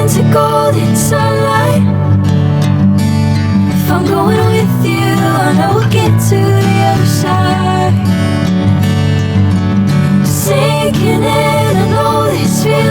into golden sunlight. If I'm going with you, I know we'll get to the other side. Sinking in, I know this feeling.